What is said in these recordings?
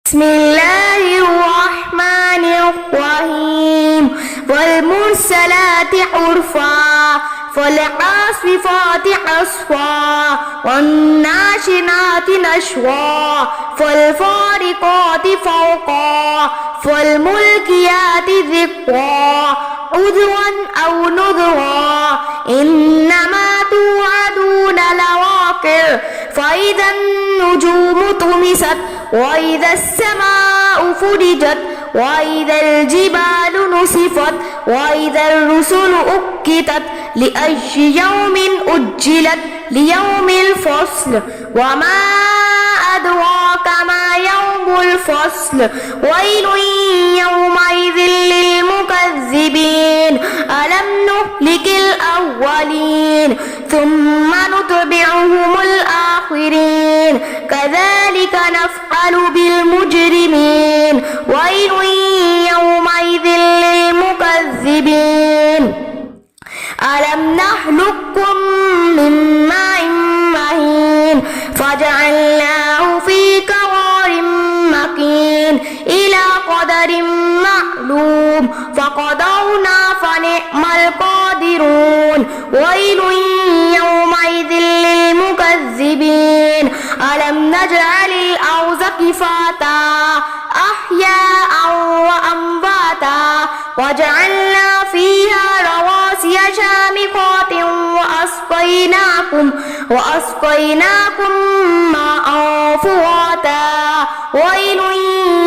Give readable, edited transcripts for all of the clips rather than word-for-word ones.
بسم الله الرحمن الرحيم والمرسلات عرفا فالعاصفات عصفا والناشرات نشرا فالفارقات فرقا فالملقيات ذكرا عذرا أو نذرا إنما توعدون لواقع فإذا النجوم طمست وإذا السماء فرجت وإذا الجبال نسفت وإذا الرسل أقتت لأي يوم أجلت ليوم الفصل وما أدراك ما يوم الفصل ويل يومئذ للمكذبين ألم نهلك الأولين ثم نتبعهم الآخرين كذلك نفعل بالمجرمين ويل يومئذ للمكذبين ألم نخلقكم من ماء مهين فجعلناه في قرار مكين إلى قدر معلوم فقدرنا فنعم القادرون ويل يومئذ للمكذبين ألم نجعل الأرض كفاتا أحياء وأمواتا وجعلنا فيها رواسي شامخات وأسقيناكم ماء فراتا ويل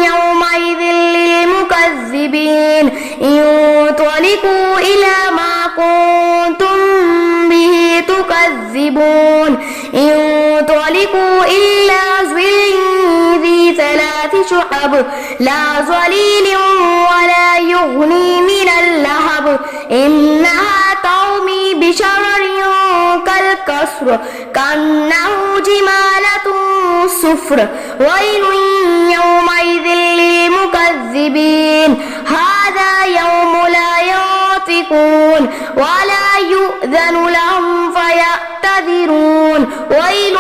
يومئذ للمكذبين انطلقوا إلى ما كنتم به تكذبون انطلقوا إلى ظل ذي ثلاث شعب لا ظليل ولا يغني من اللهب إنها ترمي بشرر كالقصر كأنه جمالة صفر ويل يومئذ للمكذبين هذا يوم لا ينطقون ولا يؤذن لهم فيعتذرون ويل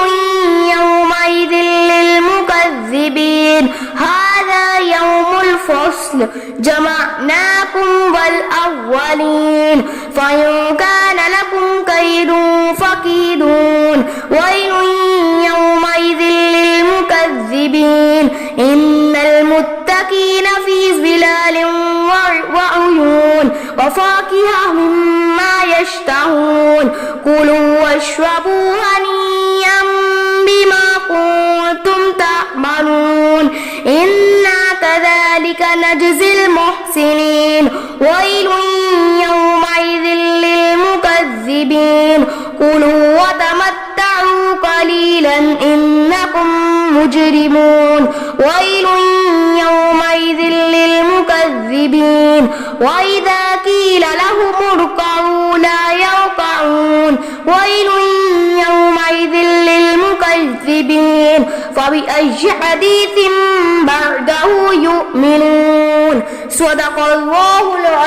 يومئذ للمكذبين هذا يوم الفصل جمعناكم والأولين فإن كان لكم كيد فكيدون ويل يومئذ للمكذبين إن المتقين في ظلال وعيون وفاكهة مما يشتهون كلوا واشربوا هنيئا بما كنتم تعملون إنا كذلك نجزي المحسنين ويل يومئذ للمكذبين كلوا وتمتعوا قليلا إنكم مجرمون ويل يومئذ للمكذبين وإذا قيل لهم اركعوا لا يركعون ويل يومئذ للمكذبين فبأي حديث بعده يؤمنون صدق الله العظيم.